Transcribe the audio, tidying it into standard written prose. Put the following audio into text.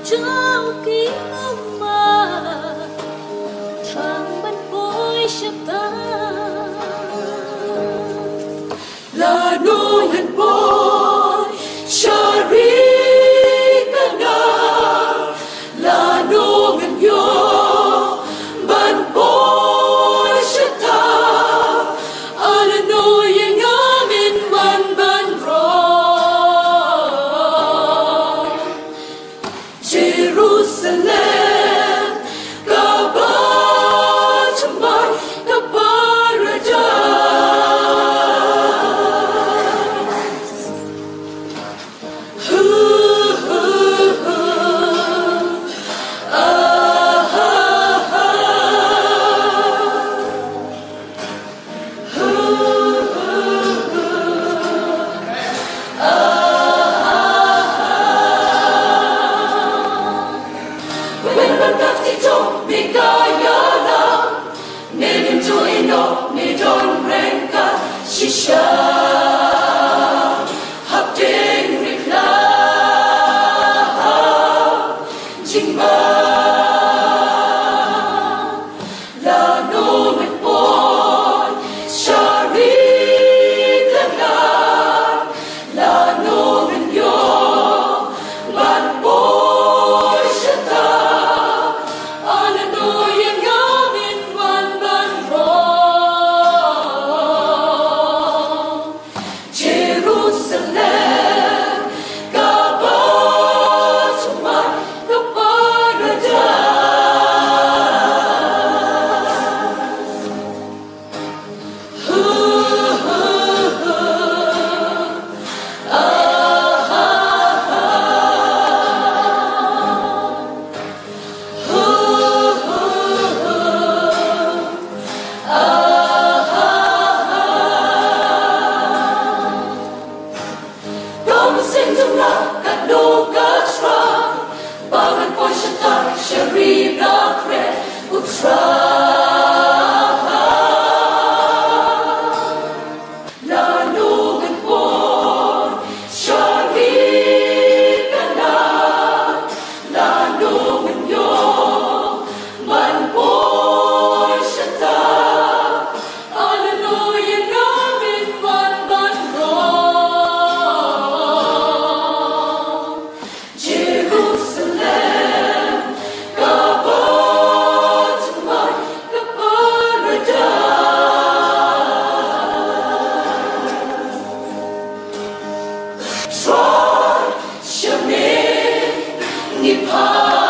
trao ký ức mà thang bên cõi ta là nô hẹn bôi Sharikana là nô hẹn yo ban bôi ta ala nô yang amin man ban ro Jerusalem kabat mai kaparadise Shisha hấp trên rực la chính ba là nô mình bôi Sharikana là nô mình yo ban bôi ta ala nô yang amin man ban ro Jerusalem kabat mai kaparadise Sing to love, God no God's wrong. Bagan po siya tayo, siya rin nakre, utra. Lanugan po, Sharikana. Lanugan nyo, man po siya tayo. Hallelujah namin man ban ro. Jerusalem kabat mai kaparadise. Try, Shamin, Nipa.